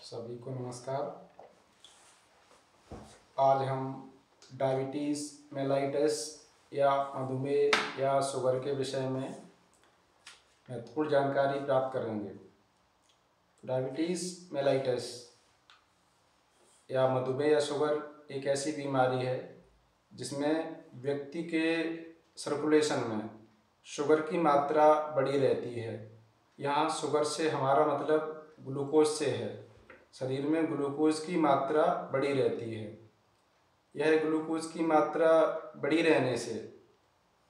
सभी को नमस्कार। आज हम डायबिटीज़ मेलाइटस या मधुमेह या शुगर के विषय में महत्वपूर्ण जानकारी प्राप्त करेंगे। डायबिटीज़ मेलाइटस या मधुमेह या शुगर एक ऐसी बीमारी है जिसमें व्यक्ति के सर्कुलेशन में शुगर की मात्रा बढ़ी रहती है। यहाँ शुगर से हमारा मतलब ग्लूकोज से है। शरीर में ग्लूकोज की मात्रा बढ़ी रहती है। यह ग्लूकोज की मात्रा बढ़ी रहने से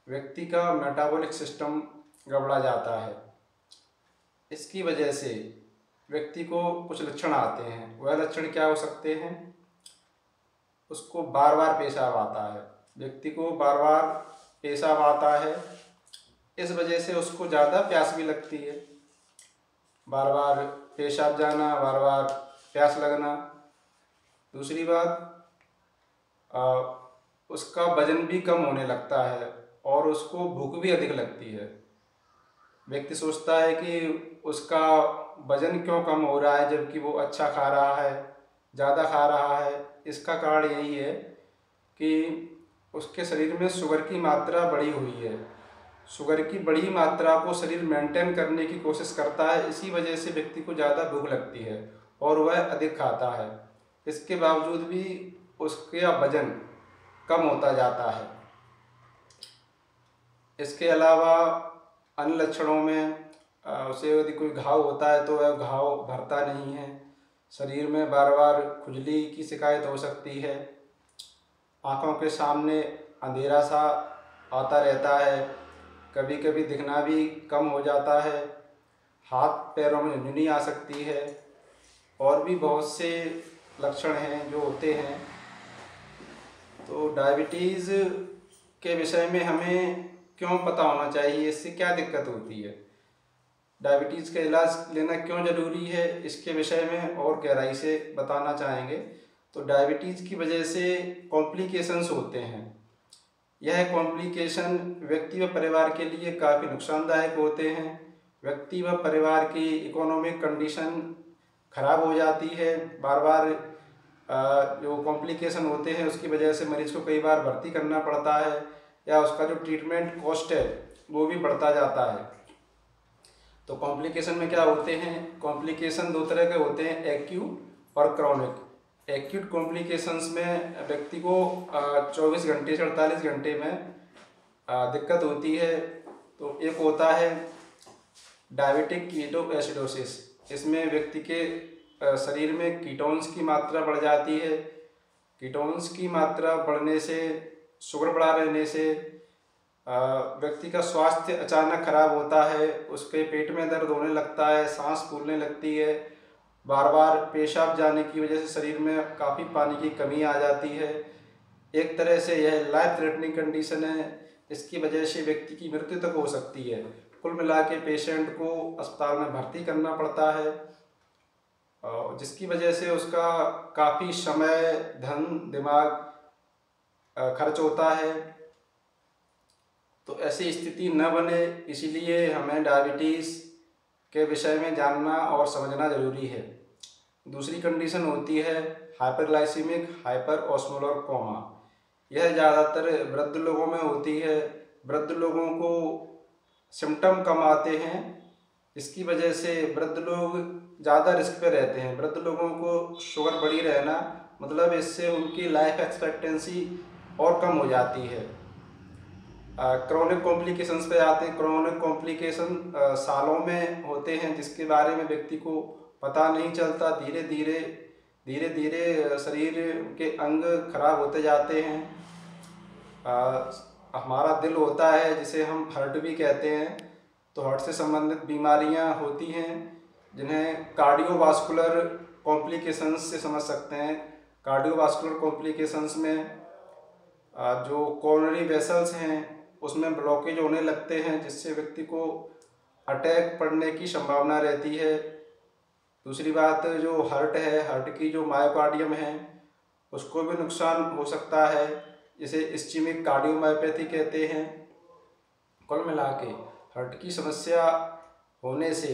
व्यक्ति का मेटाबॉलिक सिस्टम गड़बड़ा जाता है। इसकी वजह से व्यक्ति को कुछ लक्षण आते हैं। वह लक्षण क्या हो सकते हैं? उसको बार बार पेशाब आता है। व्यक्ति को बार बार पेशाब आता है। इस वजह से उसको ज़्यादा प्यास भी लगती है। बार बार पेशाब जाना, बार बार प्यास लगना। दूसरी बात, उसका वजन भी कम होने लगता है और उसको भूख भी अधिक लगती है। व्यक्ति सोचता है कि उसका वजन क्यों कम हो रहा है जबकि वो अच्छा खा रहा है, ज़्यादा खा रहा है। इसका कारण यही है कि उसके शरीर में शुगर की मात्रा बढ़ी हुई है। शुगर की बड़ी मात्रा को शरीर मेंटेन करने की कोशिश करता है। इसी वजह से व्यक्ति को ज़्यादा भूख लगती है और वह अधिक खाता है। इसके बावजूद भी उसका वजन कम होता जाता है। इसके अलावा अन्य लक्षणों में उसे यदि कोई घाव होता है तो वह घाव भरता नहीं है। शरीर में बार बार खुजली की शिकायत हो सकती है। आँखों के सामने अंधेरा सा आता रहता है। कभी कभी दिखना भी कम हो जाता है। हाथ पैरों में झुनझुनी आ सकती है और भी बहुत से लक्षण हैं जो होते हैं। तो डायबिटीज़ के विषय में हमें क्यों पता होना चाहिए, इससे क्या दिक्कत होती है, डायबिटीज़ का इलाज लेना क्यों ज़रूरी है, इसके विषय में और गहराई से बताना चाहेंगे। तो डायबिटीज़ की वजह से कॉम्प्लिकेशंस होते हैं। यह कॉम्प्लिकेशन व्यक्ति व परिवार के लिए काफ़ी नुकसानदायक होते हैं। व्यक्ति व परिवार की इकोनॉमिक कंडीशन खराब हो जाती है। बार बार जो कॉम्प्लिकेशन होते हैं उसकी वजह से मरीज़ को कई बार भर्ती करना पड़ता है या उसका जो ट्रीटमेंट कॉस्ट है वो भी बढ़ता जाता है। तो कॉम्प्लिकेशन में क्या होते हैं? कॉम्प्लिकेशन दो तरह के होते हैं, एक्यूट और क्रॉनिक। एक्यूट कॉम्प्लिकेशंस में व्यक्ति को 24 घंटे से 48 घंटे में दिक्कत होती है। तो एक होता है डायबिटिक कीटोएसिडोसिस। इसमें व्यक्ति के शरीर में कीटोन्स की मात्रा बढ़ जाती है। कीटोन्स की मात्रा बढ़ने से, शुगर बढ़ा रहने से व्यक्ति का स्वास्थ्य अचानक खराब होता है। उसके पेट में दर्द होने लगता है, सांस फूलने लगती है, बार बार पेशाब जाने की वजह से शरीर में काफ़ी पानी की कमी आ जाती है। एक तरह से यह लाइफ थ्रेटनिंग कंडीशन है। इसकी वजह से व्यक्ति की मृत्यु तक हो सकती है। कुल मिला के पेशेंट को अस्पताल में भर्ती करना पड़ता है, जिसकी वजह से उसका काफ़ी समय, धन, दिमाग खर्च होता है। तो ऐसी स्थिति न बने, इसीलिए हमें डायबिटीज़ के विषय में जानना और समझना ज़रूरी है। दूसरी कंडीशन होती है हाइपरग्लाइसीमिक हाइपर ऑस्मोलर कोमा। यह ज़्यादातर वृद्ध लोगों में होती है। वृद्ध लोगों को सिम्टम कम आते हैं, इसकी वजह से वृद्ध लोग ज़्यादा रिस्क पे रहते हैं। वृद्ध लोगों को शुगर बढ़ी रहना मतलब इससे उनकी लाइफ एक्सपेक्टेंसी और कम हो जाती है। क्रोनिक कॉम्प्लिकेशंस पे आते हैं। क्रोनिक कॉम्प्लिकेशन सालों में होते हैं जिसके बारे में व्यक्ति को पता नहीं चलता। धीरे धीरे शरीर के अंग खराब होते जाते हैं। हमारा दिल होता है जिसे हम हार्ट भी कहते हैं। तो हार्ट से संबंधित बीमारियां होती हैं जिन्हें कार्डियोवास्कुलर कॉम्प्लिकेशंस से समझ सकते हैं। कार्डियोवास्कुलर कॉम्प्लिकेशंस में जो कोरोनरी वेसल्स हैं उसमें ब्लॉकेज होने लगते हैं, जिससे व्यक्ति को अटैक पड़ने की संभावना रहती है। दूसरी बात, जो हार्ट है, हार्ट की जो मायोकार्डियम है उसको भी नुकसान हो सकता है, जिसे इस्चेमिक कार्डियोमायोपैथी कहते हैं। कुल मिला के हार्ट की समस्या होने से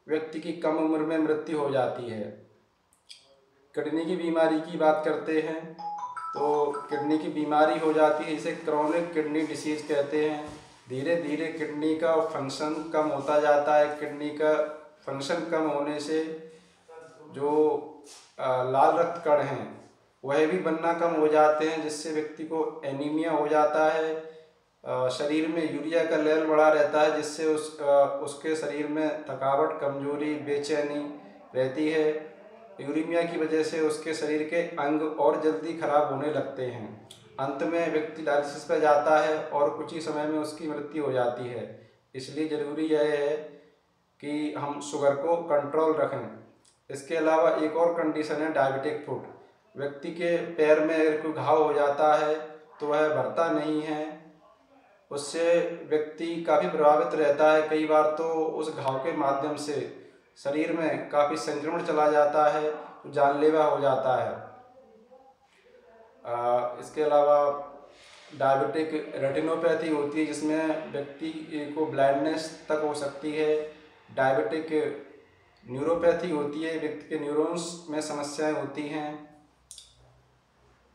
व्यक्ति की कम उम्र में मृत्यु हो जाती है। किडनी की बीमारी की बात करते हैं तो किडनी की बीमारी हो जाती है, इसे क्रोनिक किडनी डिसीज़ कहते हैं। धीरे धीरे किडनी का फंक्शन कम होता जाता है। किडनी का फंक्शन कम होने से जो लाल रक्त कण हैं वह भी बनना कम हो जाते हैं, जिससे व्यक्ति को एनीमिया हो जाता है। शरीर में यूरिया का लेवल बढ़ा रहता है, जिससे उसके शरीर में थकावट, कमजोरी, बेचैनी रहती है। यूरेमिया की वजह से उसके शरीर के अंग और जल्दी खराब होने लगते हैं। अंत में व्यक्ति डायलिसिस पर जाता है और कुछ ही समय में उसकी मृत्यु हो जाती है। इसलिए ज़रूरी यह है कि हम शुगर को कंट्रोल रखें। इसके अलावा एक और कंडीशन है डायबिटिक फुट। व्यक्ति के पैर में अगर कोई घाव हो जाता है तो वह भरता नहीं है, उससे व्यक्ति काफ़ी प्रभावित रहता है। कई बार तो उस घाव के माध्यम से शरीर में काफ़ी संक्रमण चला जाता है, तो जानलेवा हो जाता है। इसके अलावा डायबिटिक रेटिनोपैथी होती है, जिसमें व्यक्ति को ब्लाइंडनेस तक हो सकती है। डायबिटिक न्यूरोपैथी होती है, व्यक्ति के न्यूरॉन्स में समस्याएं होती हैं।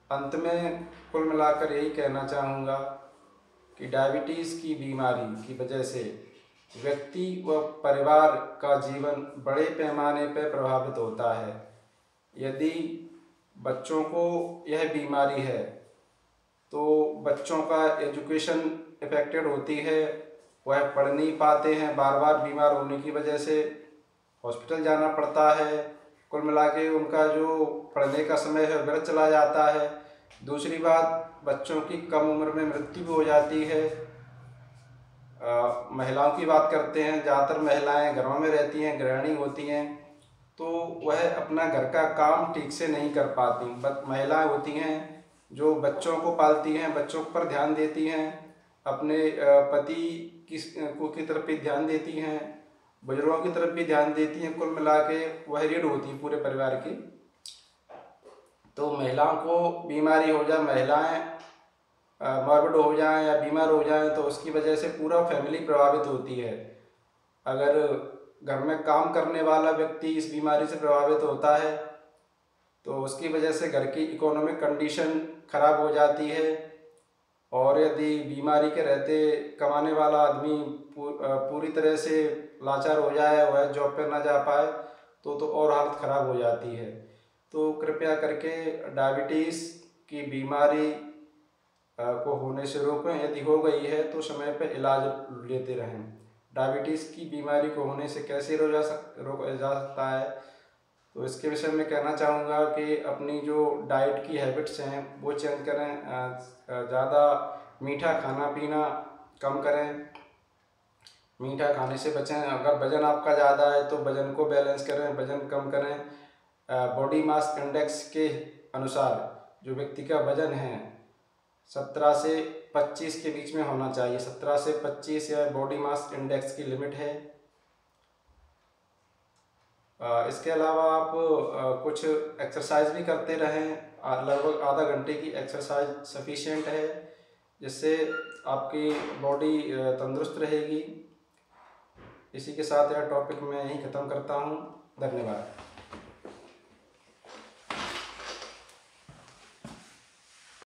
अंत में कुल मिलाकर यही कहना चाहूँगा कि डायबिटीज़ की बीमारी की वजह से व्यक्ति व परिवार का जीवन बड़े पैमाने पर प्रभावित होता है। यदि बच्चों को यह बीमारी है तो बच्चों का एजुकेशन इफेक्टेड होती है, वह पढ़ नहीं पाते हैं, बार बार बीमार होने की वजह से हॉस्पिटल जाना पड़ता है। कुल मिला के उनका जो पढ़ने का समय है व्यर्थ चला जाता है। दूसरी बात, बच्चों की कम उम्र में मृत्यु भी हो जाती है। महिलाओं की बात करते हैं, ज़्यादातर महिलाएं घरों में रहती हैं, गृहिणी होती हैं, तो वह अपना घर का काम ठीक से नहीं कर पाती। महिलाएं होती हैं जो बच्चों को पालती हैं, बच्चों पर ध्यान देती हैं, अपने पति की तरफ भी ध्यान देती हैं, बुजुर्गों की तरफ भी ध्यान देती हैं। कुल मिला के वह रीढ़ होती है पूरे परिवार की। तो महिलाओं को बीमारी हो जाए, महिलाएं मॉर्बिड हो जाएं या बीमार हो जाएं, तो उसकी वजह से पूरा फैमिली प्रभावित होती है। अगर घर में काम करने वाला व्यक्ति इस बीमारी से प्रभावित होता है तो उसकी वजह से घर की इकोनॉमिक कंडीशन खराब हो जाती है। और यदि बीमारी के रहते कमाने वाला आदमी पूरी तरह से लाचार हो जाए, वह जॉब पर ना जा पाए, तो और हालत खराब हो जाती है। तो कृपया करके डायबिटीज़ की बीमारी को होने से रोकें। यदि हो गई है तो समय पर इलाज लेते रहें। डायबिटीज़ की बीमारी को होने से कैसे रोका जा सकता है, तो इसके विषय में कहना चाहूँगा कि अपनी जो डाइट की हैबिट्स हैं वो चेंज करें। ज़्यादा मीठा खाना पीना कम करें, मीठा खाने से बचें। अगर वज़न आपका ज़्यादा है तो वज़न को बैलेंस करें, वज़न कम करें। बॉडी मास इंडेक्स के अनुसार जो व्यक्ति का वज़न है 17 से 25 के बीच में होना चाहिए। 17 से 25 या बॉडी मास इंडेक्स की लिमिट है। इसके अलावा आप कुछ एक्सरसाइज भी करते रहें। लगभग आधा घंटे की एक्सरसाइज सफिशिएंट है, जिससे आपकी बॉडी तंदुरुस्त रहेगी। इसी के साथ यह टॉपिक मैं यहीं ख़त्म करता हूँ। धन्यवाद।